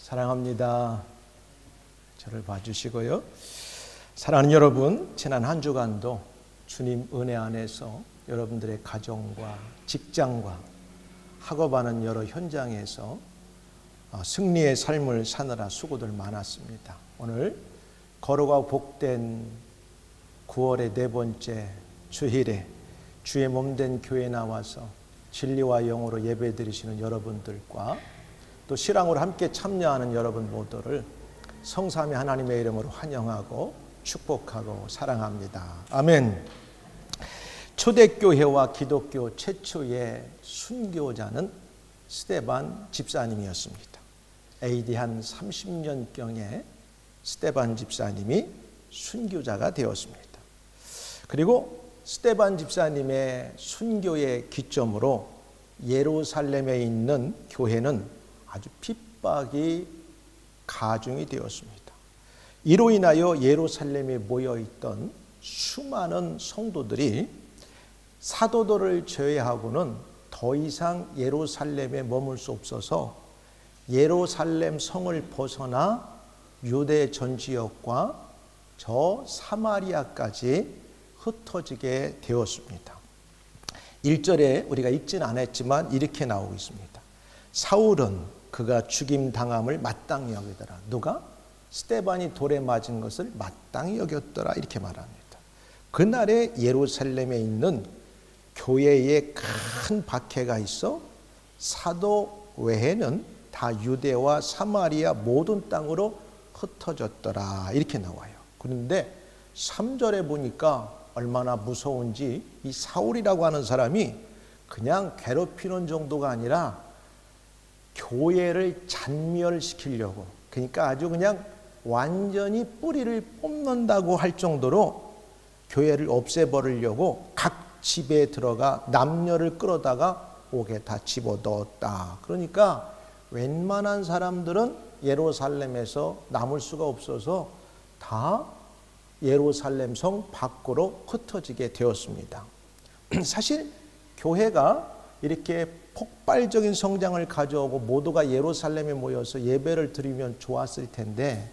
사랑합니다. 저를 봐주시고요. 사랑하는 여러분, 지난 한 주간도 주님 은혜 안에서 여러분들의 가정과 직장과 학업하는 여러 현장에서 승리의 삶을 사느라 수고들 많았습니다. 오늘 거룩하고 복된 9월의 네 번째 주일에 주의 몸된 교회에 나와서 진리와 영으로 예배드리시는 여러분들과 또 실황으로 함께 참여하는 여러분 모두를 성삼위 하나님의 이름으로 환영하고 축복하고 사랑합니다. 아멘. 초대교회와 기독교 최초의 순교자는 스데반 집사님이었습니다. AD 한 30년경에 스데반 집사님이 순교자가 되었습니다. 그리고 스데반 집사님의 순교의 기점으로 예루살렘에 있는 교회는 아주 핍박이 가중이 되었습니다. 이로 인하여 예루살렘에 모여있던 수많은 성도들이 사도들을 제외하고는 더 이상 예루살렘에 머물 수 없어서 예루살렘 성을 벗어나 유대 전 지역과 저 사마리아까지 흩어지게 되었습니다. 1절에 우리가 읽지는 않았지만 이렇게 나오고 있습니다. 사울은 그가 죽임당함을 마땅히 여기더라. 누가? 스데반이 돌에 맞은 것을 마땅히 여겼더라. 이렇게 말합니다. 그날에 예루살렘에 있는 교회에 큰 박해가 있어 사도 외에는 다 유대와 사마리아 모든 땅으로 흩어졌더라. 이렇게 나와요. 그런데 3절에 보니까 얼마나 무서운지 이 사울이라고 하는 사람이 그냥 괴롭히는 정도가 아니라 교회를 잔멸시키려고, 그러니까 아주 그냥 완전히 뿌리를 뽑는다고 할 정도로 교회를 없애버리려고 각 집에 들어가 남녀를 끌어다가 옥에 다 집어넣었다. 그러니까 웬만한 사람들은 예루살렘에서 남을 수가 없어서 다 예루살렘 성 밖으로 흩어지게 되었습니다. 사실 교회가 이렇게 폭발적인 성장을 가져오고 모두가 예루살렘에 모여서 예배를 드리면 좋았을 텐데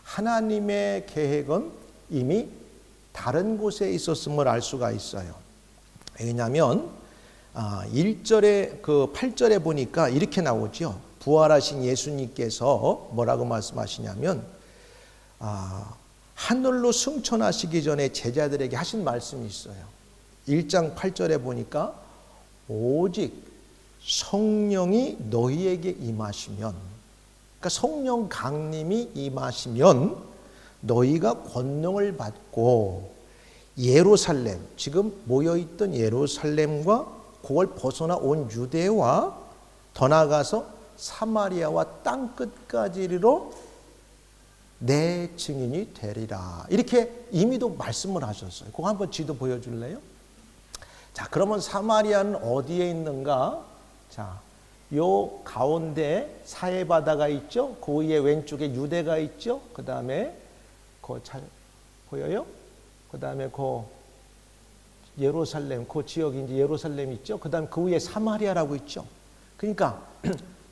하나님의 계획은 이미 다른 곳에 있었음을 알 수가 있어요. 왜냐하면 1절에 8절에 보니까 이렇게 나오죠. 부활하신 예수님께서 뭐라고 말씀하시냐면 하늘로 승천하시기 전에 제자들에게 하신 말씀이 있어요. 1장 8절에 보니까 오직 성령이 너희에게 임하시면, 그러니까 성령 강림이 임하시면 너희가 권능을 받고 예루살렘, 지금 모여있던 예루살렘과 그걸 벗어나 온 유대와 더 나아가서 사마리아와 땅끝까지로 내 증인이 되리라. 이렇게 이미도 말씀을 하셨어요. 그거 한번 지도 보여줄래요? 자, 그러면 사마리아는 어디에 있는가? 자, 요 가운데 사해바다가 있죠. 그 위에 왼쪽에 유대가 있죠. 그 다음에 잘 보여요? 그 다음에 예루살렘, 그 지역이 이제 예루살렘 있죠. 그 다음에 그 위에 사마리아라고 있죠. 그러니까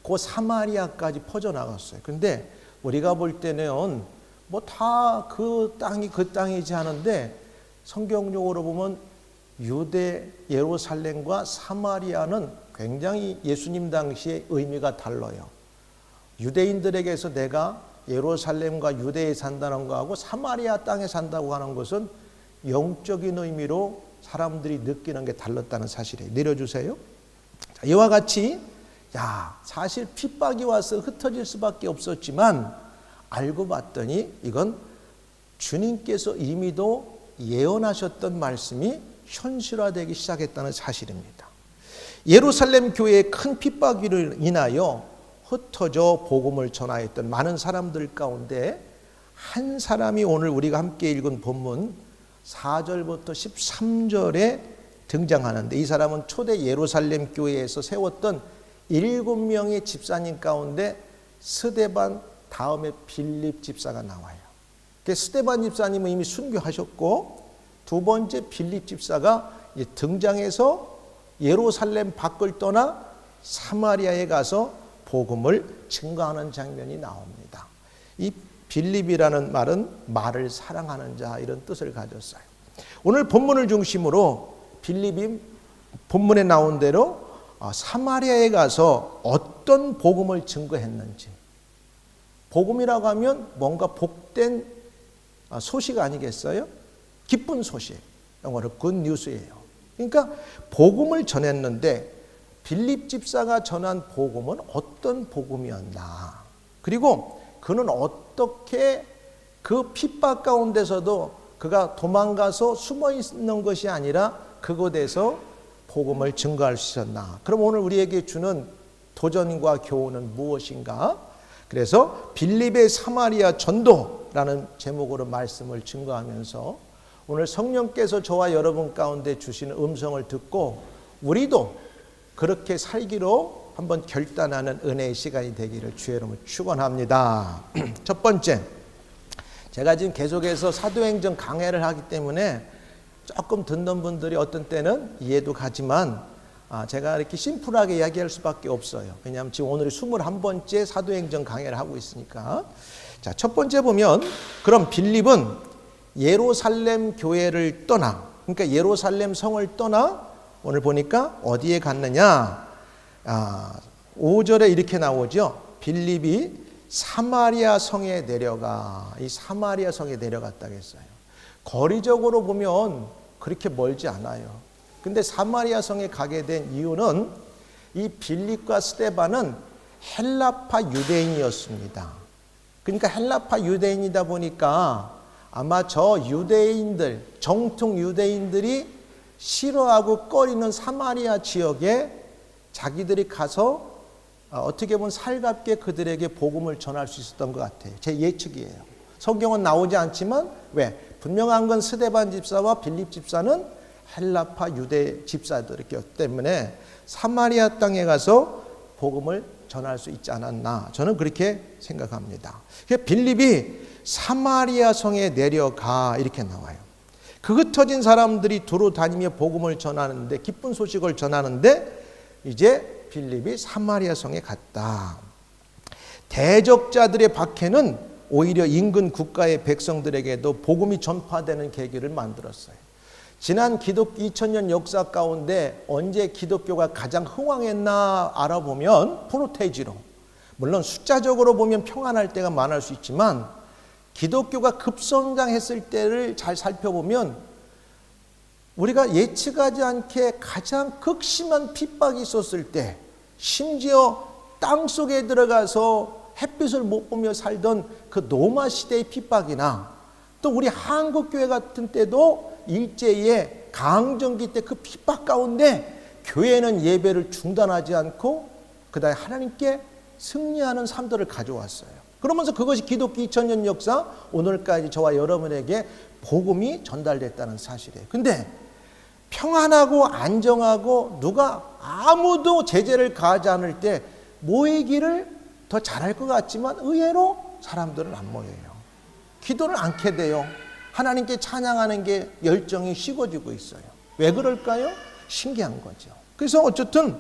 그 사마리아까지 퍼져나갔어요. 그런데 우리가 볼 때는 뭐 다 그 땅이 그 땅이지 하는데 성경적으로 보면 유대 예루살렘과 사마리아는 굉장히 예수님 당시에 의미가 달라요. 유대인들에게서 내가 예루살렘과 유대에 산다는 거하고 사마리아 땅에 산다고 하는 것은 영적인 의미로 사람들이 느끼는 게 달랐다는 사실이에요. 내려주세요. 자, 이와 같이 사실 핍박이 와서 흩어질 수밖에 없었지만 알고 봤더니 이건 주님께서 이미도 예언하셨던 말씀이 현실화되기 시작했다는 사실입니다. 예루살렘 교회의 큰 핍박으로 인하여 흩어져 복음을 전하였던 많은 사람들 가운데 한 사람이 오늘 우리가 함께 읽은 본문 4절부터 13절에 등장하는데, 이 사람은 초대 예루살렘 교회에서 세웠던 7명의 집사님 가운데 스데반 다음에 빌립 집사가 나와요. 스데반 집사님은 이미 순교하셨고 두 번째 빌립 집사가 등장해서 예루살렘 밖을 떠나 사마리아에 가서 복음을 증거하는 장면이 나옵니다. 이 빌립이라는 말은 말을 사랑하는 자 이런 뜻을 가졌어요. 오늘 본문을 중심으로 빌립이 본문에 나온 대로 사마리아에 가서 어떤 복음을 증거했는지, 복음이라고 하면 뭔가 복된 소식 아니겠어요? 기쁜 소식, 영어로 굿뉴스예요. 그러니까 복음을 전했는데 빌립 집사가 전한 복음은 어떤 복음이었나, 그리고 그는 어떻게 그 핍박 가운데서도 그가 도망가서 숨어 있는 것이 아니라 그곳에서 복음을 증거할 수 있었나. 그럼 오늘 우리에게 주는 도전과 교훈은 무엇인가? 그래서 빌립의 사마리아 전도라는 제목으로 말씀을 증거하면서 오늘 성령께서 저와 여러분 가운데 주시는 음성을 듣고 우리도 그렇게 살기로 한번 결단하는 은혜의 시간이 되기를 주의 이름으로 축원합니다. 첫 번째, 제가 지금 계속해서 사도행전 강해를 하기 때문에 조금 듣는 분들이 어떤 때는 이해도 가지만 제가 이렇게 심플하게 이야기할 수밖에 없어요. 왜냐하면 지금 오늘이 21번째 사도행전 강해를 하고 있으니까. 자, 첫 번째 보면 그럼 빌립은 예루살렘 교회를 떠나, 그러니까 예루살렘 성을 떠나 오늘 보니까 어디에 갔느냐? 5절에 이렇게 나오죠. 빌립이 사마리아 성에 내려가. 이 사마리아 성에 내려갔다고 했어요. 거리적으로 보면 그렇게 멀지 않아요. 근데 사마리아 성에 가게 된 이유는 이 빌립과 스데반은 헬라파 유대인이었습니다. 그러니까 헬라파 유대인이다 보니까 아마 저 유대인들, 정통 유대인들이 싫어하고 꺼리는 사마리아 지역에 자기들이 가서 어떻게 보면 살갑게 그들에게 복음을 전할 수 있었던 것 같아요. 제 예측이에요. 성경은 나오지 않지만 왜? 분명한 건 스데반 집사와 빌립 집사는 헬라파 유대 집사들이기 때문에 사마리아 땅에 가서 복음을 전할 수 있지 않았나, 저는 그렇게 생각합니다. 빌립이 사마리아 성에 내려가 이렇게 나와요. 그 흩어진 사람들이 두루 다니며 복음을 전하는데, 기쁜 소식을 전하는데 이제 빌립이 사마리아 성에 갔다. 대적자들의 박해는 오히려 인근 국가의 백성들에게도 복음이 전파되는 계기를 만들었어요. 지난 기독교 2000년 역사 가운데 언제 기독교가 가장 흥왕했나 알아보면 프로테지로, 물론 숫자적으로 보면 평안할 때가 많을 수 있지만 기독교가 급성장했을 때를 잘 살펴보면 우리가 예측하지 않게 가장 극심한 핍박이 있었을 때, 심지어 땅속에 들어가서 햇빛을 못 보며 살던 그 노마 시대의 핍박이나 또 우리 한국교회 같은 때도 일제의 강점기 때 그 핍박 가운데 교회는 예배를 중단하지 않고 그다음에 하나님께 승리하는 삶들을 가져왔어요. 그러면서 그것이 기독교 2000년 역사 오늘까지 저와 여러분에게 복음이 전달됐다는 사실이에요. 근데 평안하고 안정하고 누가 아무도 제재를 가하지 않을 때 모이기를 더 잘할 것 같지만 의외로 사람들은 안 모여요. 기도를 않게 돼요. 하나님께 찬양하는 게 열정이 식어지고 있어요. 왜 그럴까요? 신기한 거죠. 그래서 어쨌든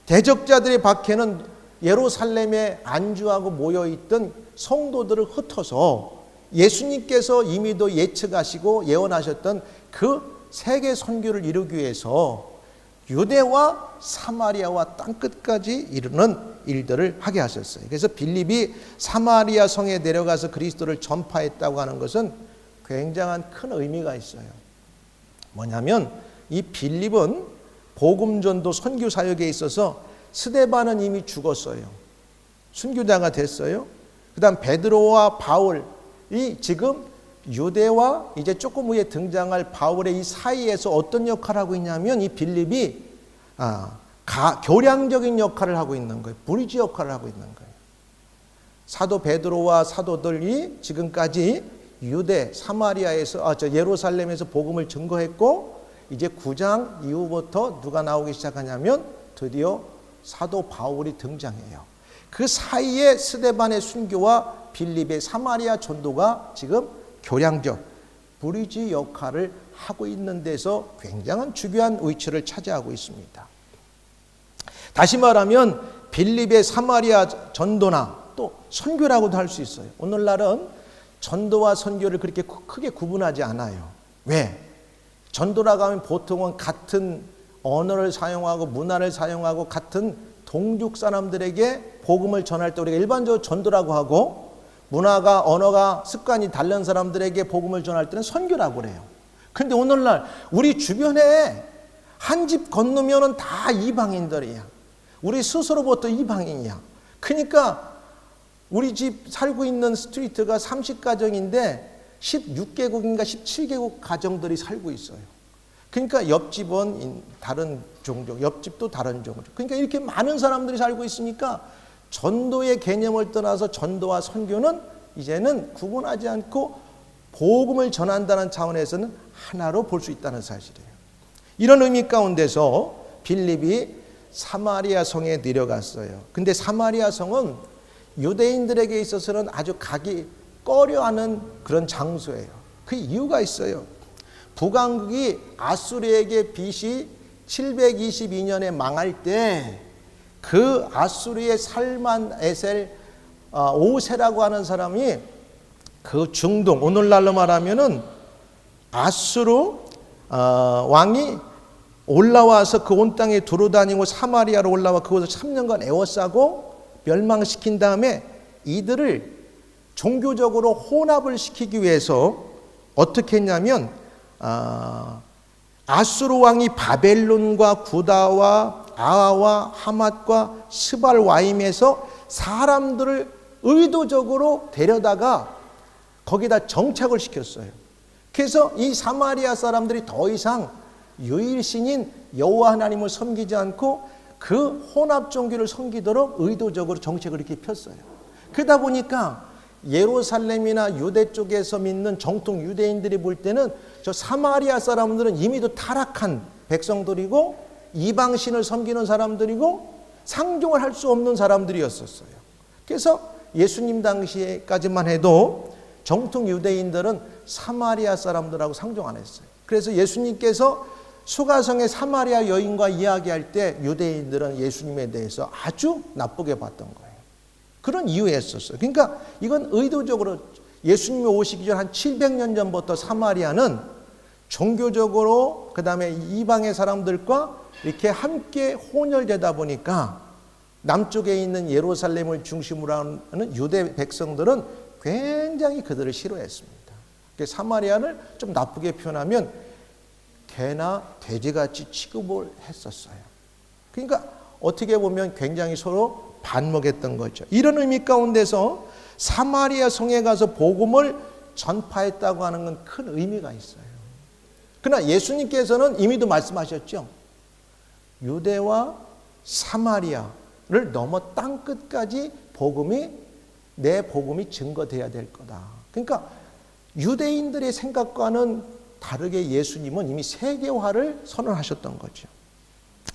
대적자들의 박해는 예루살렘에 안주하고 모여있던 성도들을 흩어서 예수님께서 이미도 예측하시고 예언하셨던 그 세계 선교를 이루기 위해서 유대와 사마리아와 땅끝까지 이르는 일들을 하게 하셨어요. 그래서 빌립이 사마리아 성에 내려가서 그리스도를 전파했다고 하는 것은 굉장한 큰 의미가 있어요. 뭐냐면 이 빌립은 복음전도 선교 사역에 있어서 스데반은 이미 죽었어요. 순교자가 됐어요. 그 다음 베드로와 바울이 지금 유대와 이제 조금 후에 등장할 바울의 이 사이에서 어떤 역할을 하고 있냐면 이 빌립이 교량적인 역할을 하고 있는 거예요. 브리지 역할을 하고 있는 거예요. 사도 베드로와 사도들이 지금까지 유대, 사마리아에서 예루살렘에서 복음을 증거했고 이제 9장 이후부터 누가 나오기 시작하냐면 드디어 사도 바울이 등장해요. 그 사이에 스데반의 순교와 빌립의 사마리아 전도가 지금 교량적 브리지 역할을 하고 있는 데서 굉장한 중요한 위치를 차지하고 있습니다. 다시 말하면 빌립의 사마리아 전도나 또 선교라고도 할 수 있어요. 오늘날은 전도와 선교를 그렇게 크게 구분하지 않아요. 왜? 전도라고 하면 보통은 같은 언어를 사용하고 문화를 사용하고 같은 동족 사람들에게 복음을 전할 때 우리가 일반적으로 전도라고 하고, 문화가 언어가 습관이 다른 사람들에게 복음을 전할 때는 선교라고 그래요. 그런데 오늘날 우리 주변에 한 집 건너면은 다 이방인들이야. 우리 스스로부터 이방인이야. 그러니까 우리 집 살고 있는 스트리트가 30가정인데 16개국인가 17개국 가정들이 살고 있어요. 그러니까 옆집은 다른 종족, 옆집도 다른 종족. 그러니까 이렇게 많은 사람들이 살고 있으니까 전도의 개념을 떠나서 전도와 선교는 이제는 구분하지 않고 복음을 전한다는 차원에서는 하나로 볼 수 있다는 사실이에요. 이런 의미 가운데서 빌립이 사마리아 성에 내려갔어요. 근데 사마리아 성은 유대인들에게 있어서는 아주 가기 꺼려하는 그런 장소예요. 그 이유가 있어요. 북왕국이 아수르에게 BC 722년에 망할 때 그 아수르의 살만 에셀 오세라고 하는 사람이 그 중동, 오늘날로 말하면은 아수르 왕이 올라와서 그 온 땅에 두루다니고 사마리아로 올라와 그곳을 3년간 에워싸고 멸망시킨 다음에 이들을 종교적으로 혼합을 시키기 위해서 어떻게 했냐면 아수르 왕이 바벨론과 구다와 아하와 하맛과 스발와임에서 사람들을 의도적으로 데려다가 거기다 정착을 시켰어요. 그래서 이 사마리아 사람들이 더 이상 유일신인 여호와 하나님을 섬기지 않고 그 혼합 종교를 섬기도록 의도적으로 정책을 이렇게 폈어요. 그러다 보니까 예루살렘이나 유대 쪽에서 믿는 정통 유대인들이 볼 때는 저 사마리아 사람들은 이미도 타락한 백성들이고 이방신을 섬기는 사람들이고 상종을 할 수 없는 사람들이었었어요. 그래서 예수님 당시까지만 해도 정통 유대인들은 사마리아 사람들하고 상종 안 했어요. 그래서 예수님께서 수가성의 사마리아 여인과 이야기할 때 유대인들은 예수님에 대해서 아주 나쁘게 봤던 거예요. 그런 이유였었어요. 그러니까 이건 의도적으로 예수님이 오시기 전 한 700년 전부터 사마리아는 종교적으로 그다음에 이방의 사람들과 이렇게 함께 혼혈되다 보니까 남쪽에 있는 예루살렘을 중심으로 하는 유대 백성들은 굉장히 그들을 싫어했습니다. 사마리아를 좀 나쁘게 표현하면 개나 돼지같이 취급을 했었어요. 그러니까 어떻게 보면 굉장히 서로 반목했던 거죠. 이런 의미 가운데서 사마리아 성에 가서 복음을 전파했다고 하는 건 큰 의미가 있어요. 그러나 예수님께서는 이미도 말씀하셨죠. 유대와 사마리아를 넘어 땅끝까지 내 복음이 증거돼야 될 거다. 그러니까 유대인들의 생각과는 다르게 예수님은 이미 세계화를 선언하셨던 거죠.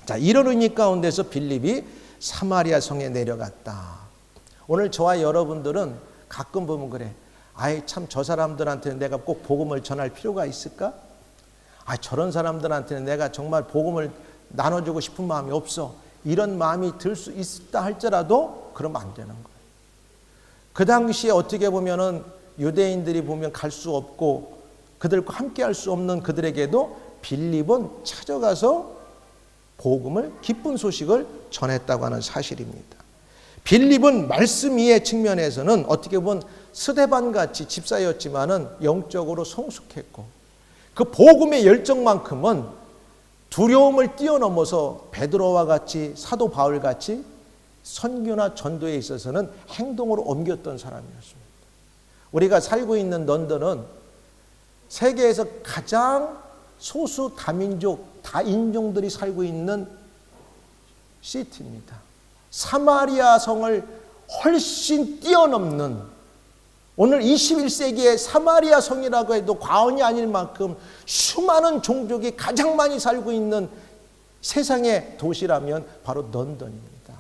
자, 이런 의미 가운데서 빌립이 사마리아 성에 내려갔다. 오늘 저와 여러분들은 가끔 보면 그래. 아이 참 저 사람들한테는 내가 꼭 복음을 전할 필요가 있을까? 저런 사람들한테는 내가 정말 복음을 나눠주고 싶은 마음이 없어. 이런 마음이 들 수 있다 할지라도 그러면 안 되는 거예요. 그 당시에 어떻게 보면은 유대인들이 보면 갈 수 없고 그들과 함께 할 수 없는 그들에게도 빌립은 찾아가서 복음을 기쁜 소식을 전했다고 하는 사실입니다. 빌립은 말씀 이해 측면에서는 어떻게 보면 스데반같이 집사였지만은 영적으로 성숙했고 그 복음의 열정만큼은 두려움을 뛰어넘어서 베드로와 같이 사도 바울 같이 선교나 전도에 있어서는 행동으로 옮겼던 사람이었습니다. 우리가 살고 있는 런던은 세계에서 가장 소수 다민족, 다인종들이 살고 있는 시티입니다. 사마리아 성을 훨씬 뛰어넘는 오늘 21세기의 사마리아 성이라고 해도 과언이 아닐 만큼 수많은 종족이 가장 많이 살고 있는 세상의 도시라면 바로 런던입니다.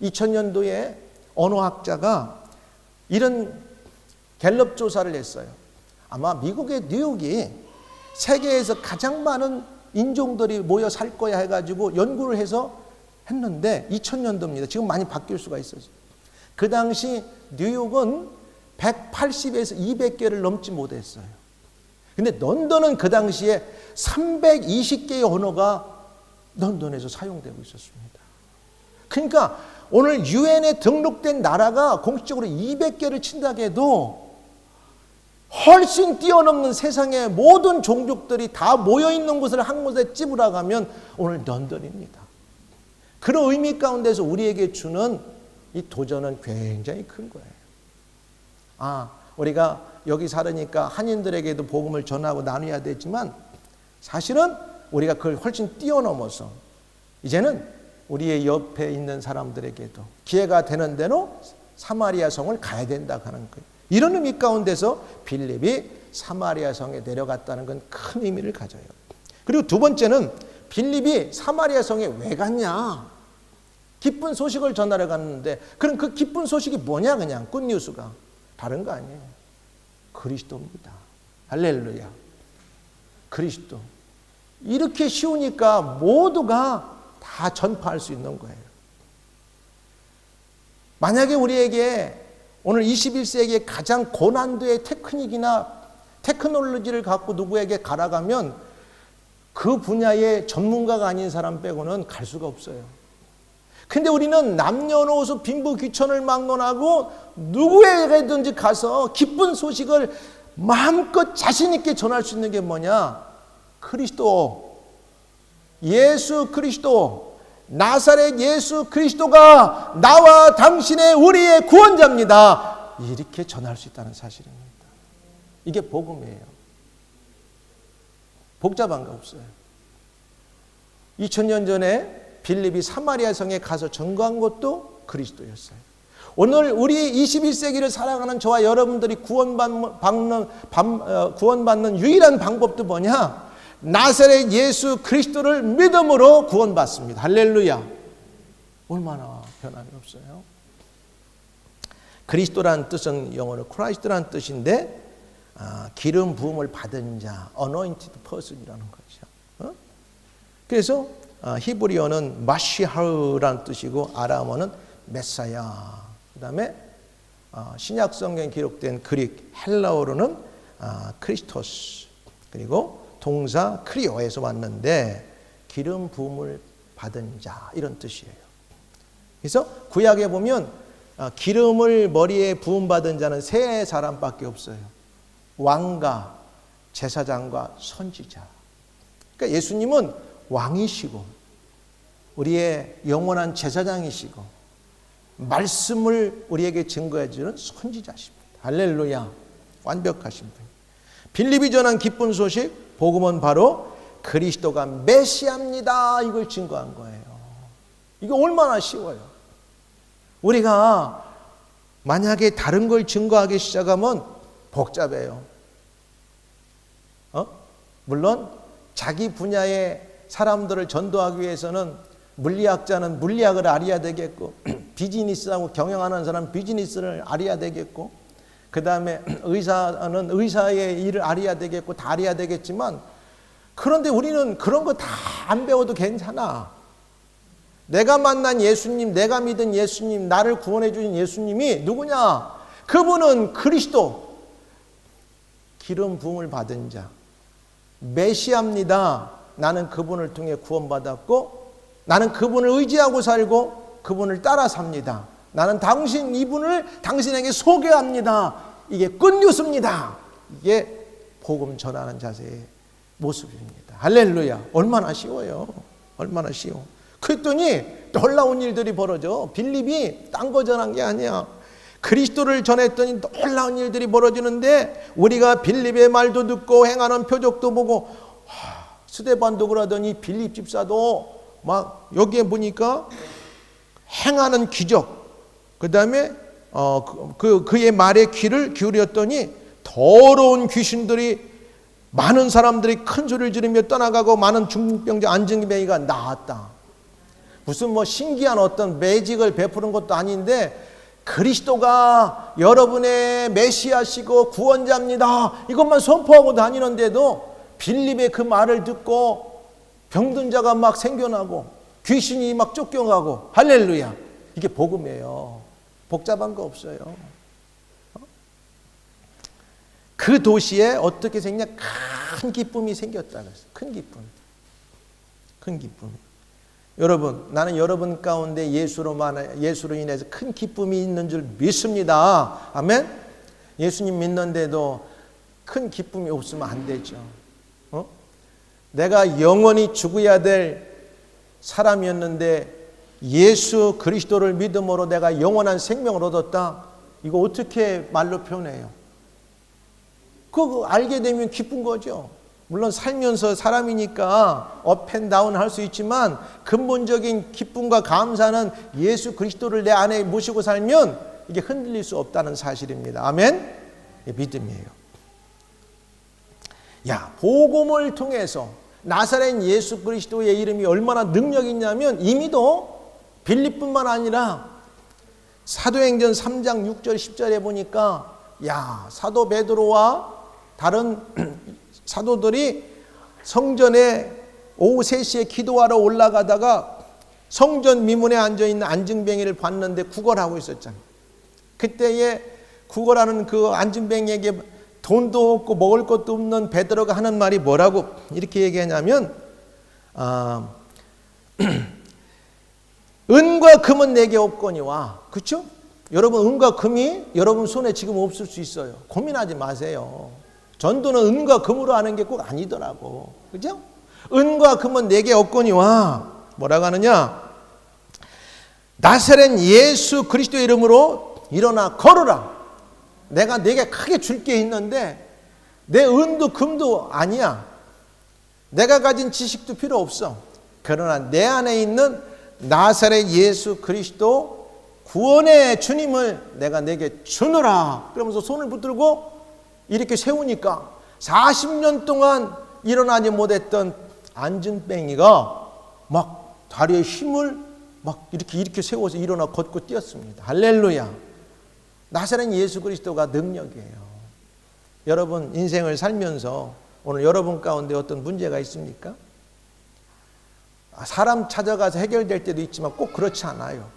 2000년도에 언어학자가 이런 갤럽 조사를 했어요. 아마 미국의 뉴욕이 세계에서 가장 많은 인종들이 모여 살 거야 해가지고 연구를 해서 했는데 2000년도입니다. 지금 많이 바뀔 수가 있어요. 그 당시 뉴욕은 180에서 200개를 넘지 못했어요. 근데 런던은 그 당시에 320개의 언어가 런던에서 사용되고 있었습니다. 그러니까 오늘 유엔에 등록된 나라가 공식적으로 200개를 친다고 해도 훨씬 뛰어넘는 세상의 모든 종족들이 다 모여있는 곳을 한 곳에 찝으라가면 오늘 런던입니다. 그런 의미 가운데서 우리에게 주는 이 도전은 굉장히 큰 거예요. 우리가 여기 살으니까 한인들에게도 복음을 전하고 나눠야 되지만 사실은 우리가 그걸 훨씬 뛰어넘어서 이제는 우리의 옆에 있는 사람들에게도 기회가 되는 대로 사마리아 성을 가야 된다 하는 거예요. 이런 의미 가운데서 빌립이 사마리아 성에 내려갔다는 건 큰 의미를 가져요. 그리고 두 번째는 빌립이 사마리아 성에 왜 갔냐? 기쁜 소식을 전하러 갔는데 그럼 그 기쁜 소식이 뭐냐? 그냥 굿뉴스가 다른 거 아니에요. 그리스도입니다. 할렐루야. 그리스도. 이렇게 쉬우니까 모두가 다 전파할 수 있는 거예요. 만약에 우리에게 오늘 21세기의 가장 고난도의 테크닉이나 테크놀로지를 갖고 누구에게 가라가면 그 분야의 전문가가 아닌 사람 빼고는 갈 수가 없어요. 근데 우리는 남녀노소 빈부귀천을 막론하고 누구에게든지 가서 기쁜 소식을 마음껏 자신 있게 전할 수 있는 게 뭐냐? 그리스도, 예수 그리스도, 나사렛 예수 그리스도가 나와 당신의 우리의 구원자입니다. 이렇게 전할 수 있다는 사실입니다. 이게 복음이에요. 복잡한 거 없어요. 2000년 전에 빌립이 사마리아 성에 가서 전거한 것도 그리스도였어요. 오늘 우리 21세기를 살아가는 저와 여러분들이 구원받는 유일한 방법도 뭐냐? 나사렛 예수 그리스도를 믿음으로 구원받습니다. 할렐루야. 얼마나 변함이 없어요. 그리스도라는 뜻은 영어로 크라이스트라는 뜻인데 기름 부음을 받은 자, anointed person이라는 거죠. 그래서 히브리어는 마시하르라는 뜻이고 아람어는 메사야. 그다음에 신약 성경에 기록된 그릭 헬라어로는 크리스토스. 그리고 동사 크리오에서 왔는데 기름 부음을 받은 자 이런 뜻이에요. 그래서 구약에 보면 기름을 머리에 부음 받은 자는 세 사람밖에 없어요. 왕과 제사장과 선지자. 그러니까 예수님은 왕이시고 우리의 영원한 제사장이시고 말씀을 우리에게 증거해 주는 선지자십니다. 할렐루야. 완벽하신 분. 빌립이 전한 기쁜 소식 복음은 바로 그리스도가 메시아입니다. 이걸 증거한 거예요. 이거 얼마나 쉬워요. 우리가 만약에 다른 걸 증거하기 시작하면 복잡해요. 물론 자기 분야의 사람들을 전도하기 위해서는 물리학자는 물리학을 알아야 되겠고 비즈니스하고 경영하는 사람은 비즈니스를 알아야 되겠고 그 다음에 의사는 의사의 일을 알아야 되겠고 다 알아야 되겠지만 그런데 우리는 그런 거 다 안 배워도 괜찮아. 내가 만난 예수님, 내가 믿은 예수님, 나를 구원해 주신 예수님이 누구냐? 그분은 그리스도, 기름 부음을 받은 자, 메시아입니다. 나는 그분을 통해 구원받았고 나는 그분을 의지하고 살고 그분을 따라 삽니다. 나는 이분을 당신에게 소개합니다. 이게 굿뉴스입니다. 이게 복음 전하는 자세의 모습입니다. 할렐루야. 얼마나 쉬워요. 얼마나 쉬워. 그랬더니 놀라운 일들이 벌어져. 빌립이 딴 거 전한 게 아니야. 그리스도를 전했더니 놀라운 일들이 벌어지는데 우리가 빌립의 말도 듣고 행하는 표적도 보고 스데반도 그러더니 빌립 집사도 막 여기에 보니까 행하는 기적 그 다음에 그의 말에 귀를 기울였더니 더러운 귀신들이 많은 사람들이 큰 소리를 지르며 떠나가고 많은 중풍병자 안증뱅이가 나았다. 무슨 뭐 신기한 어떤 매직을 베푸는 것도 아닌데 그리스도가 여러분의 메시아시고 구원자입니다. 이것만 선포하고 다니는데도 빌립의 그 말을 듣고 병든 자가 막 생겨나고 귀신이 막 쫓겨가고 할렐루야. 이게 복음이에요. 복잡한 거 없어요. 그 도시에 어떻게 생겼냐? 큰 기쁨이 생겼다는 거예요. 큰 기쁨. 큰 기쁨. 여러분, 나는 여러분 가운데 예수로 인해서 큰 기쁨이 있는 줄 믿습니다. 아멘? 예수님 믿는데도 큰 기쁨이 없으면 안 되죠. 내가 영원히 죽어야 될 사람이었는데 예수 그리스도를 믿음으로 내가 영원한 생명을 얻었다. 이거 어떻게 말로 표현해요? 그거 알게 되면 기쁜 거죠. 물론 살면서 사람이니까 업앤다운 할 수 있지만 근본적인 기쁨과 감사는 예수 그리스도를 내 안에 모시고 살면 이게 흔들릴 수 없다는 사실입니다. 아멘? 믿음이에요. 야, 복음을 통해서 나사렛 예수 그리스도의 이름이 얼마나 능력이 있냐면 이미도 빌립뿐만 아니라 사도행전 3장 6절 10절에 보니까 야, 사도 베드로와 다른 사도들이 성전에 오후 3시에 기도하러 올라가다가 성전 미문에 앉아있는 안증뱅이를 봤는데 구걸하고 있었잖아요. 그때에 구걸하는 그 안증뱅이에게 돈도 없고 먹을 것도 없는 베드로가 하는 말이 뭐라고 이렇게 얘기하냐면 은과 금은 내게 없거니와. 그렇죠? 여러분, 은과 금이 여러분 손에 지금 없을 수 있어요. 고민하지 마세요. 전도는 은과 금으로 하는 게 꼭 아니더라고. 그죠? 은과 금은 내게 없거니와. 뭐라고 하느냐? 나사렛 예수 그리스도의 이름으로 일어나 걸어라. 내가 네게 크게 줄 게 있는데 내 은도 금도 아니야. 내가 가진 지식도 필요 없어. 그러나 내 안에 있는 나사렛 예수 그리스도 구원의 주님을 내가 내게 주노라. 그러면서 손을 붙들고 이렇게 세우니까 40년 동안 일어나지 못했던 안진뱅이가 막 다리에 힘을 막 이렇게 세워서 일어나 걷고 뛰었습니다. 할렐루야. 나사렛 예수 그리스도가 능력이에요. 여러분 인생을 살면서 오늘 여러분 가운데 어떤 문제가 있습니까? 사람 찾아가서 해결될 때도 있지만 꼭 그렇지 않아요.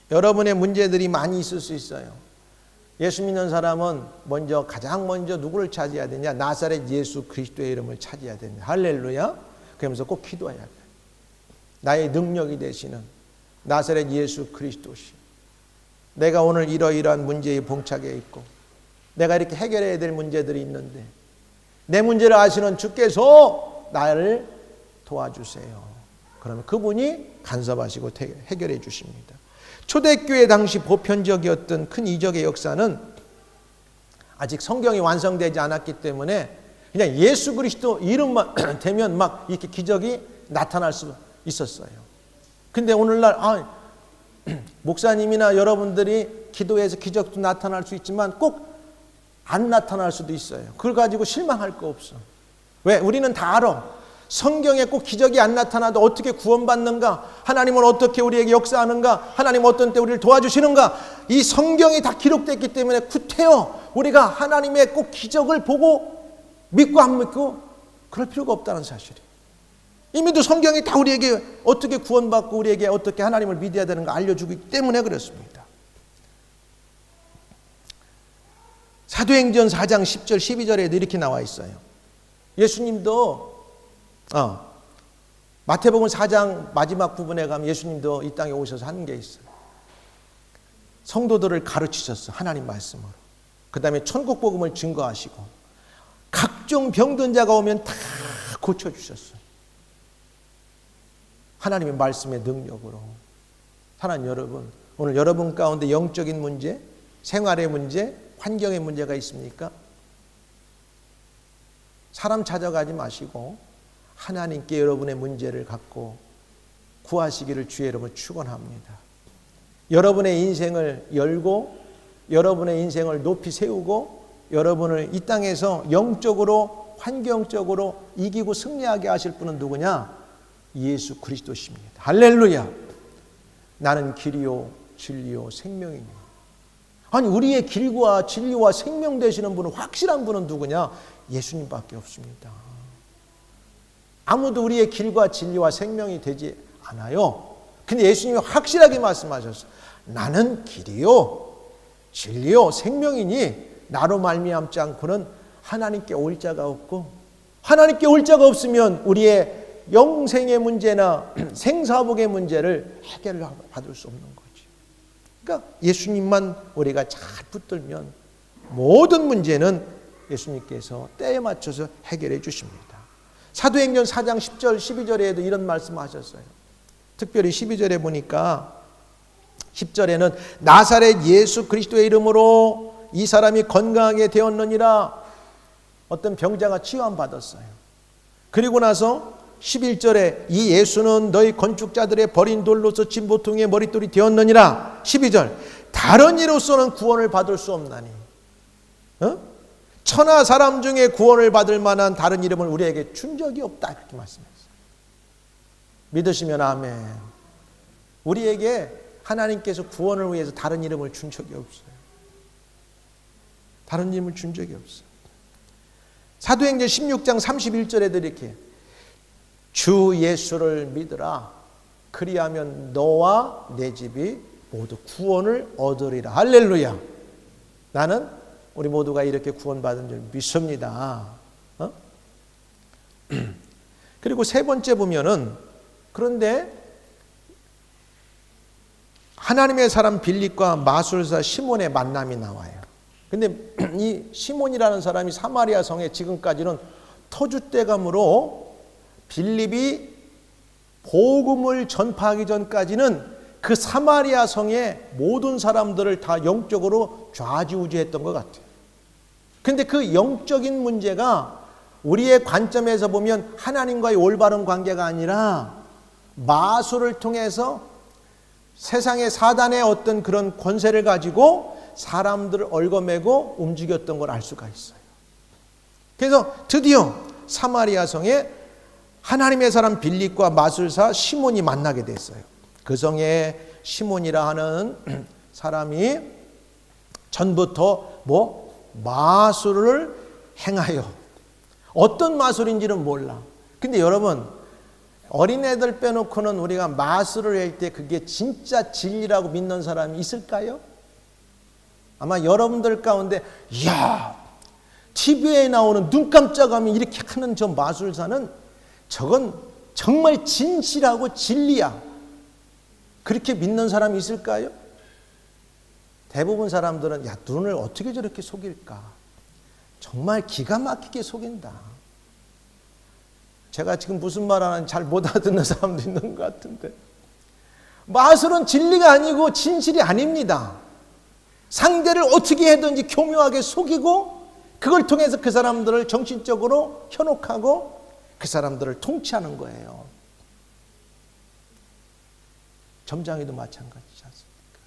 여러분의 문제들이 많이 있을 수 있어요. 예수 믿는 사람은 가장 먼저 누구를 찾아야 되냐? 나사렛 예수 그리스도의 이름을 찾아야 됩니다. 할렐루야. 그러면서 꼭 기도해야 돼요. 나의 능력이 되시는 나사렛 예수 그리스도시. 내가 오늘 이러이러한 문제에 봉착해 있고 내가 이렇게 해결해야 될 문제들이 있는데 내 문제를 아시는 주께서 나를 도와주세요. 그러면 그분이 간섭하시고 해결해 주십니다. 초대교회 당시 보편적이었던 큰 이적의 역사는 아직 성경이 완성되지 않았기 때문에 그냥 예수 그리스도 이름만 되면 막 이렇게 기적이 나타날 수 있었어요. 근데 오늘날 목사님이나 여러분들이 기도해서 기적도 나타날 수 있지만 꼭 안 나타날 수도 있어요. 그걸 가지고 실망할 거 없어. 왜? 우리는 다 알아. 성경에 꼭 기적이 안 나타나도 어떻게 구원받는가? 하나님은 어떻게 우리에게 역사하는가? 하나님은 어떤 때 우리를 도와주시는가? 이 성경이 다 기록됐기 때문에 구태여 우리가 하나님의 꼭 기적을 보고 믿고 안 믿고 그럴 필요가 없다는 사실이에요. 이미도 성경이 다 우리에게 어떻게 구원받고 우리에게 어떻게 하나님을 믿어야 되는가 알려주기 때문에 그렇습니다. 사도행전 4장 10절 12절에도 이렇게 나와 있어요. 예수님도 마태복음 4장 마지막 부분에 가면 예수님도 이 땅에 오셔서 하는 게 있어요. 성도들을 가르치셨어. 하나님 말씀으로. 그 다음에 천국 복음을 증거하시고 각종 병든 자가 오면 다 고쳐주셨어요. 하나님의 말씀의 능력으로. 하나님 여러분, 오늘 여러분 가운데 영적인 문제, 생활의 문제, 환경의 문제가 있습니까? 사람 찾아가지 마시고 하나님께 여러분의 문제를 갖고 구하시기를 주의 이름으로 축원합니다. 여러분의 인생을 열고 여러분의 인생을 높이 세우고 여러분을 이 땅에서 영적으로 환경적으로 이기고 승리하게 하실 분은 누구냐? 예수 그리스도십니다. 할렐루야. 나는 길이요 진리요 생명이니. 아니 우리의 길과 진리와 생명 되시는 분은 확실한 분은 누구냐? 예수님밖에 없습니다. 아무도 우리의 길과 진리와 생명이 되지 많아요. 근데 예수님이 확실하게 말씀하셨어요. 나는 길이요 진리요 생명이니 나로 말미암지 않고는 하나님께 올 자가 없고, 하나님께 올 자가 없으면 우리의 영생의 문제나 생사복의 문제를 해결을 받을 수 없는 거지. 그러니까 예수님만 우리가 잘 붙들면 모든 문제는 예수님께서 때에 맞춰서 해결해 주십니다. 사도행전 4장 10절 12절에도 이런 말씀하셨어요. 특별히 12절에 보니까 10절에는 나사렛 예수 그리스도의 이름으로 이 사람이 건강하게 되었느니라. 어떤 병자가 치유받았어요. 그리고 나서 11절에 이 예수는 너희 건축자들의 버린 돌로서 진보통의 머릿돌이 되었느니라. 12절 다른 이로서는 구원을 받을 수 없나니, 천하 사람 중에 구원을 받을 만한 다른 이름을 우리에게 준 적이 없다, 이렇게 말씀했어요. 믿으시면 아멘. 우리에게 하나님께서 구원을 위해서 다른 이름을 준 적이 없어요. 다른 이름을 준 적이 없어요. 사도행전 16장 31절에도 이렇게 주 예수를 믿으라. 그리하면 너와 내 집이 모두 구원을 얻으리라. 할렐루야. 나는 우리 모두가 이렇게 구원받은 줄 믿습니다. 그리고 세 번째 보면은, 그런데 하나님의 사람 빌립과 마술사 시몬의 만남이 나와요. 근데 이 시몬이라는 사람이 사마리아 성에 지금까지는 터줏대감으로 빌립이 복음을 전파하기 전까지는 그 사마리아 성의 모든 사람들을 다 영적으로 좌지우지했던 것 같아요. 근데 그 영적인 문제가 우리의 관점에서 보면 하나님과의 올바른 관계가 아니라 마술을 통해서 세상의 사단의 어떤 그런 권세를 가지고 사람들을 얽어매고 움직였던 걸 알 수가 있어요. 그래서 드디어 사마리아 성에 하나님의 사람 빌립과 마술사 시몬이 만나게 됐어요. 그 성에 시몬이라 하는 사람이 전부터 마술을 행하여, 어떤 마술인지는 몰라. 근데 여러분, 어린애들 빼놓고는 우리가 마술을 할 때 그게 진짜 진리라고 믿는 사람이 있을까요? 아마 여러분들 가운데, 이야, TV에 나오는 눈 깜짝하면 이렇게 하는 저 마술사는 저건 정말 진실하고 진리야, 그렇게 믿는 사람이 있을까요? 대부분 사람들은 야, 눈을 어떻게 저렇게 속일까? 정말 기가 막히게 속인다. 제가 지금 무슨 말 하는지 잘 못 알아듣는 사람도 있는 것 같은데, 마술은 진리가 아니고 진실이 아닙니다. 상대를 어떻게 해든지 교묘하게 속이고 그걸 통해서 그 사람들을 정신적으로 현혹하고 그 사람들을 통치하는 거예요. 점장이도 마찬가지지 않습니까?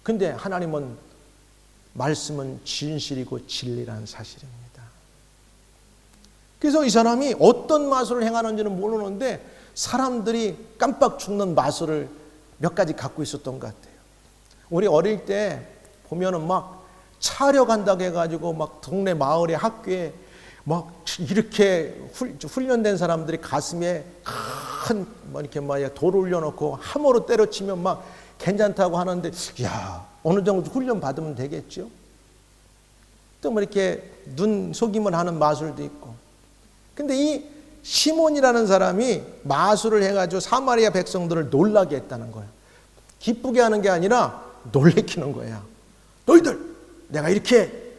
근데 하나님은 말씀은 진실이고 진리라는 사실입니다. 그래서 이 사람이 어떤 마술을 행하는지는 모르는데 사람들이 깜빡 죽는 마술을 몇 가지 갖고 있었던 것 같아요. 우리 어릴 때 보면은 막 차려간다고 해가지고 막 동네 마을에 학교에 막 이렇게 훈련된 사람들이 가슴에 큰 이렇게 돌 올려놓고 함으로 때려치면 막 괜찮다고 하는데, 야, 어느 정도 훈련 받으면 되겠죠? 또 뭐 이렇게 눈 속임을 하는 마술도 있고. 근데 이 시몬이라는 사람이 마술을 해가지고 사마리아 백성들을 놀라게 했다는 거예요. 기쁘게 하는 게 아니라 놀래키는 거야. 너희들, 내가 이렇게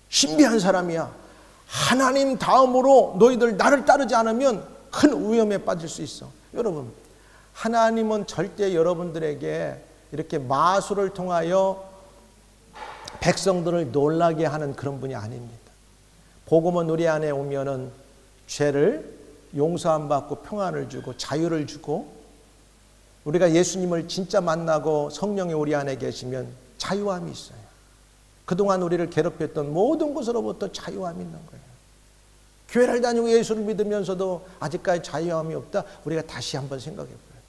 신비한 사람이야. 하나님 다음으로 너희들 나를 따르지 않으면 큰 위험에 빠질 수 있어. 여러분, 하나님은 절대 여러분들에게 이렇게 마술을 통하여 백성들을 놀라게 하는 그런 분이 아닙니다. 복음은 우리 안에 오면은 죄를 용서함 받고 평안을 주고 자유를 주고, 우리가 예수님을 진짜 만나고 성령이 우리 안에 계시면 자유함이 있어요. 그동안 우리를 괴롭혔던 모든 것으로부터 자유함이 있는 거예요. 교회를 다니고 예수를 믿으면서도 아직까지 자유함이 없다? 우리가 다시 한번 생각해 봐야 돼요.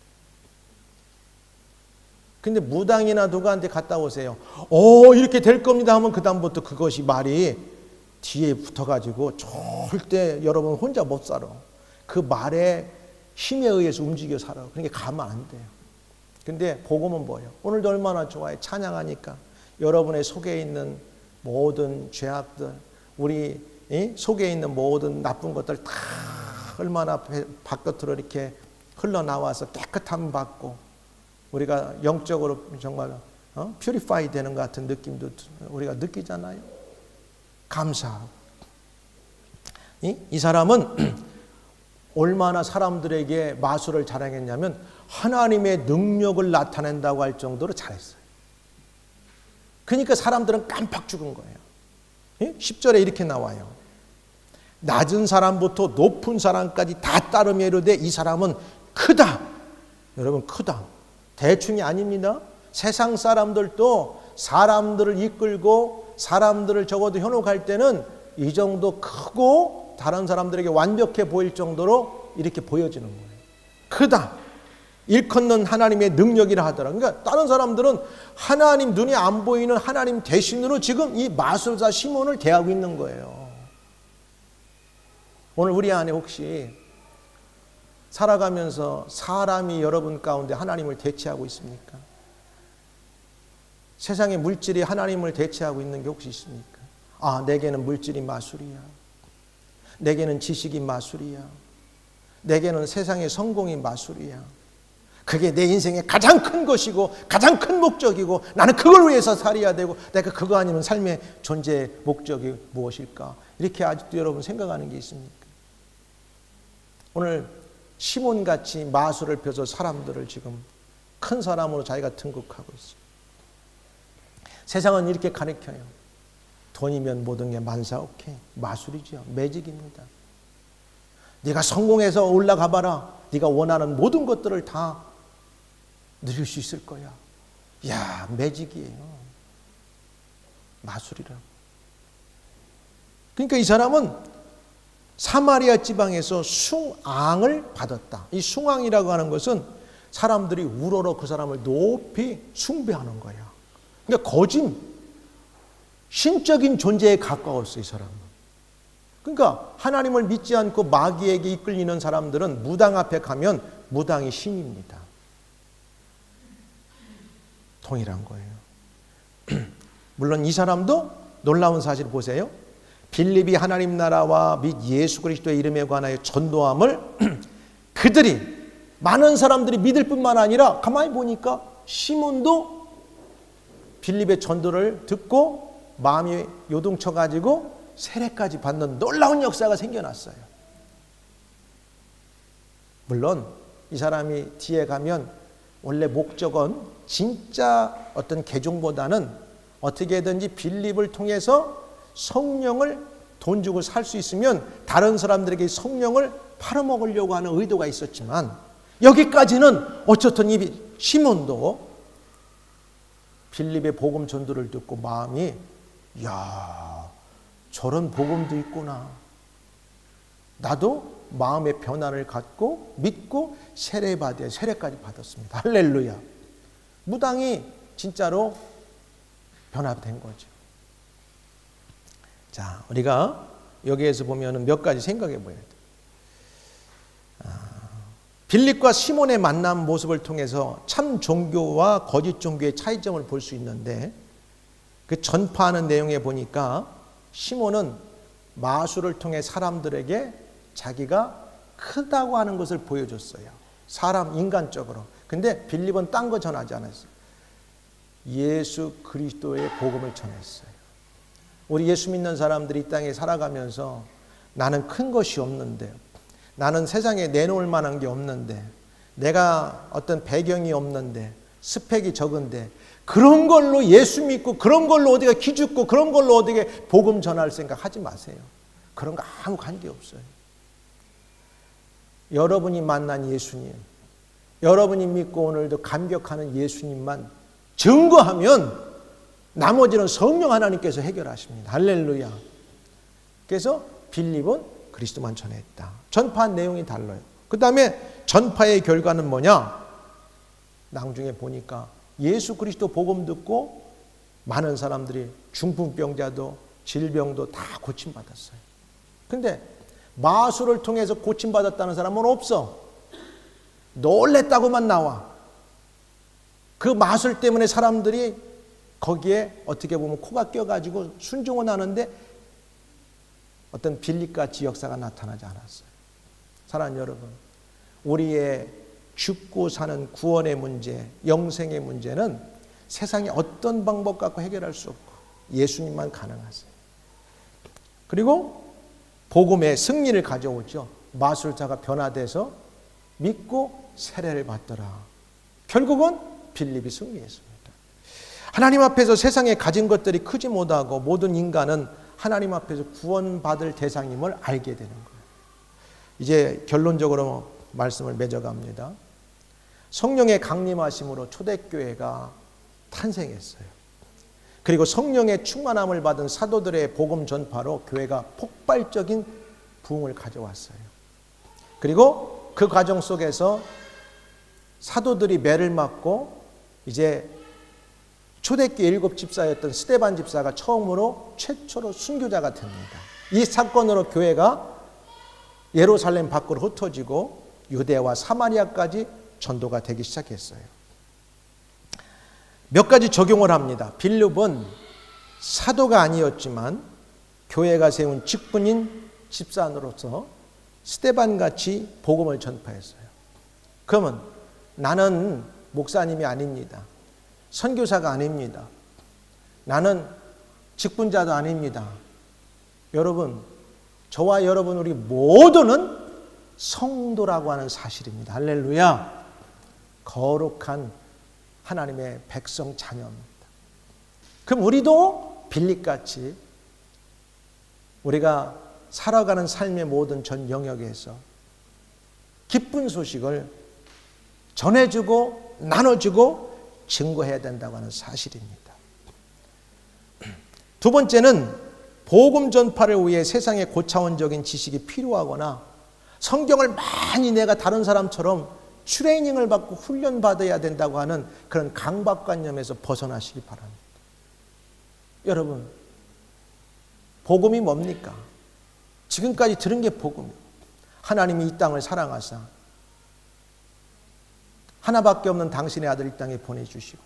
근데 무당이나 누구한테 갔다 오세요. 이렇게 될 겁니다 하면 그 다음부터 그것이 말이 뒤에 붙어가지고 절대 여러분 혼자 못 살아. 그 말에 힘에 의해서 움직여 살아. 그러니까 가면 안 돼요. 근데 복음은 뭐예요? 오늘도 얼마나 좋아요. 찬양하니까 여러분의 속에 있는 모든 죄악들, 우리 속에 있는 모든 나쁜 것들 다 얼마나 바깥으로 이렇게 흘러나와서 깨끗함 받고 우리가 영적으로 정말 퓨리파이 되는 것 같은 느낌도 우리가 느끼잖아요. 감사하고. 이 사람은 얼마나 사람들에게 마술을 자랑했냐면 하나님의 능력을 나타낸다고 할 정도로 잘했어요. 그러니까 사람들은 깜빡 죽은 거예요. 10절에 이렇게 나와요. 낮은 사람부터 높은 사람까지 다 따르며 이르되 이 사람은 크다. 여러분, 크다. 대충이 아닙니다. 세상 사람들도 사람들을 이끌고 사람들을 적어도 현혹할 때는 이 정도 크고 다른 사람들에게 완벽해 보일 정도로 이렇게 보여지는 거예요. 크다. 일컫는 하나님의 능력이라 하더라. 그러니까 다른 사람들은 하나님, 눈이 안 보이는 하나님 대신으로 지금 이 마술사 시몬을 대하고 있는 거예요. 오늘 우리 안에 혹시 살아가면서 사람이 여러분 가운데 하나님을 대체하고 있습니까? 세상의 물질이 하나님을 대체하고 있는 게 혹시 있습니까? 아, 내게는 물질이 마술이야. 내게는 지식이 마술이야. 내게는 세상의 성공이 마술이야. 그게 내 인생의 가장 큰 것이고 가장 큰 목적이고 나는 그걸 위해서 살아야 되고 내가 그거 아니면 삶의 존재의 목적이 무엇일까? 이렇게 아직도 여러분 생각하는 게 있습니까? 오늘 시몬같이 마술을 펴서 사람들을 지금 큰 사람으로 자기가 등극하고 있어요. 세상은 이렇게 가르쳐요. 돈이면 모든 게 만사오케이. 마술이죠. 매직입니다. 네가 성공해서 올라가 봐라. 네가 원하는 모든 것들을 다 누릴 수 있을 거야. 야, 매직이에요. 마술이라고. 그러니까 이 사람은 사마리아 지방에서 숭앙을 받았다. 이 숭앙이라고 하는 것은 사람들이 우러러 그 사람을 높이 숭배하는 거야. 그러니까 거짓, 신적인 존재에 가까웠어, 이 사람은. 그러니까 하나님을 믿지 않고 마귀에게 이끌리는 사람들은 무당 앞에 가면 무당이 신입니다. 동일한 거예요. 물론 이 사람도 놀라운 사실 보세요. 빌립이 하나님 나라와 및 예수 그리스도의 이름에 관하여 전도함을 그들이 많은 사람들이 믿을 뿐만 아니라 가만히 보니까 시몬도 빌립의 전도를 듣고 마음이 요동쳐 가지고 세례까지 받는 놀라운 역사가 생겨났어요. 물론 이 사람이 뒤에 가면 원래 목적은 진짜 어떤 개종보다는 어떻게든지 빌립을 통해서 성령을 돈 주고 살 수 있으면 다른 사람들에게 성령을 팔아먹으려고 하는 의도가 있었지만 여기까지는 어쨌든 이 시몬도 빌립의 복음 전도를 듣고 마음이 야, 저런 복음도 있구나. 나도 마음의 변화를 갖고 믿고 세례받아야 세례까지 받았습니다. 할렐루야. 무당이 진짜로 변화된 거죠. 자, 우리가 여기에서 보면 몇 가지 생각해 봐야 돼요. 빌립과 시몬의 만남 모습을 통해서 참 종교와 거짓 종교의 차이점을 볼 수 있는데 그 전파하는 내용에 보니까 시몬은 마술을 통해 사람들에게 자기가 크다고 하는 것을 보여줬어요. 사람 인간적으로. 근데 빌립은 딴 거 전하지 않았어요. 예수 그리스도의 복음을 전했어요. 우리 예수 믿는 사람들이 이 땅에 살아가면서 나는 큰 것이 없는데, 나는 세상에 내놓을 만한 게 없는데, 내가 어떤 배경이 없는데, 스펙이 적은데, 그런 걸로 예수 믿고 그런 걸로 어디가 기죽고 그런 걸로 어디게 복음 전할 생각 하지 마세요. 그런 거 아무 관계 없어요. 여러분이 만난 예수님, 여러분이 믿고 오늘도 감격하는 예수님만 증거하면 나머지는 성령 하나님께서 해결하십니다. 할렐루야. 그래서 빌립은 그리스도만 전했다. 전파한 내용이 달라요. 그 다음에 전파의 결과는 뭐냐? 나중에 보니까 예수 그리스도 복음 듣고 많은 사람들이 중풍병자도 질병도 다 고침받았어요. 근데 마술을 통해서 고침받았다는 사람은 없어. 놀랬다고만 나와. 그 마술 때문에 사람들이 거기에 어떻게 보면 코가 껴가지고 순종을 하는데 어떤 빌립같이 역사가 나타나지 않았어요. 사랑하는 여러분, 우리의 죽고 사는 구원의 문제, 영생의 문제는 세상에 어떤 방법 갖고 해결할 수 없고 예수님만 가능하세요. 그리고 복음의 승리를 가져오죠. 마술자가 변화돼서 믿고 세례를 받더라. 결국은 빌립이 승리했습니다. 하나님 앞에서 세상에 가진 것들이 크지 못하고 모든 인간은 하나님 앞에서 구원받을 대상임을 알게 되는 거예요. 이제 결론적으로 말씀을 맺어갑니다. 성령의 강림하심으로 초대교회가 탄생했어요. 그리고 성령의 충만함을 받은 사도들의 복음 전파로 교회가 폭발적인 부흥을 가져왔어요. 그리고 그 과정 속에서 사도들이 매를 맞고 이제 초대교회 7 집사였던 스데반 집사가 처음으로 최초로 순교자가 됩니다. 이 사건으로 교회가 예루살렘 밖으로 흩어지고 유대와 사마리아까지 전도가 되기 시작했어요. 몇 가지 적용을 합니다. 빌립은 사도가 아니었지만 교회가 세운 직분인 집사로서 스데반같이 복음을 전파했어요. 그러면 나는 목사님이 아닙니다. 선교사가 아닙니다. 나는 직분자도 아닙니다. 여러분, 저와 여러분 우리 모두는 성도라고 하는 사실입니다. 할렐루야. 거룩한 하나님의 백성 자녀입니다. 그럼 우리도 빌립같이 우리가 살아가는 삶의 모든 전 영역에서 기쁜 소식을 전해주고 나눠주고 증거해야 된다고 하는 사실입니다. 두 번째는 복음 전파를 위해 세상의 고차원적인 지식이 필요하거나 성경을 많이 내가 다른 사람처럼 트레이닝을 받고 훈련받아야 된다고 하는 그런 강박관념에서 벗어나시기 바랍니다. 여러분, 복음이 뭡니까? 지금까지 들은 게 복음이에요. 하나님이 이 땅을 사랑하사 하나밖에 없는 당신의 아들 이 땅에 보내주시고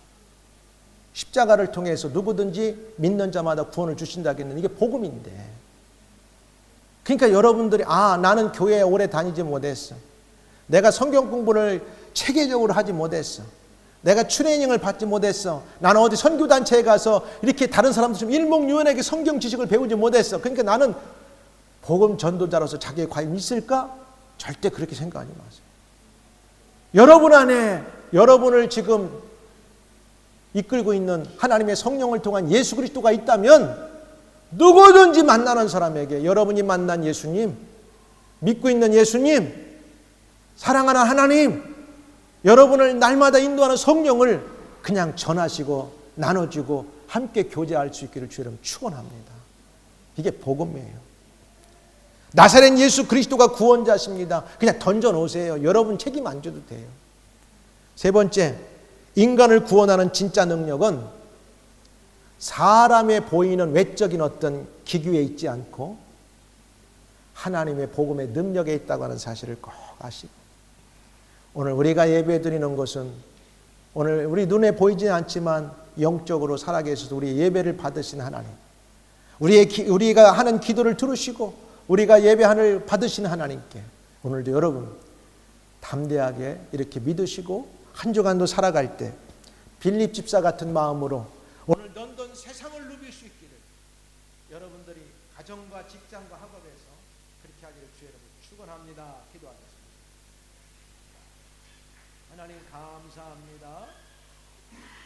십자가를 통해서 누구든지 믿는 자마다 구원을 주신다겠는 이게 복음인데, 그러니까 여러분들이 나는 교회에 오래 다니지 못했어, 내가 성경 공부를 체계적으로 하지 못했어, 내가 트레이닝을 받지 못했어, 나는 어디 선교단체에 가서 이렇게 다른 사람들처럼 일목요연하게 성경 지식을 배우지 못했어, 그러니까 나는 복음 전도자로서 자기에 과연 있을까? 절대 그렇게 생각하지 마세요. 여러분 안에 여러분을 지금 이끌고 있는 하나님의 성령을 통한 예수 그리스도가 있다면 누구든지 만나는 사람에게 여러분이 만난 예수님, 믿고 있는 예수님, 사랑하는 하나님, 여러분을 날마다 인도하는 성령을 그냥 전하시고 나눠주고 함께 교제할 수 있기를 주의 이름으로 축원합니다. 이게 복음이에요. 나사렛 예수 그리스도가 구원자십니다. 그냥 던져놓으세요. 여러분 책임 안 져도 돼요. 세 번째, 인간을 구원하는 진짜 능력은 사람의 보이는 외적인 어떤 기규에 있지 않고 하나님의 복음의 능력에 있다고 하는 사실을 꼭 아시고, 오늘 우리가 예배 드리는 것은 오늘 우리 눈에 보이지는 않지만 영적으로 살아계셔서 우리 예배를 받으신 하나님, 우리가 하는 기도를 들으시고 우리가 예배하늘 받으시는 하나님께 오늘도 여러분 담대하게 이렇게 믿으시고 한 주간도 살아갈 때 빌립 집사 같은 마음으로 오늘 런던 세상을 누빌 수 있기를 여러분들이 가정과 직장과 학업에서 그렇게 하기를 주의 이름으로 축원합니다. 기도하겠습니다. 하나님 감사합니다.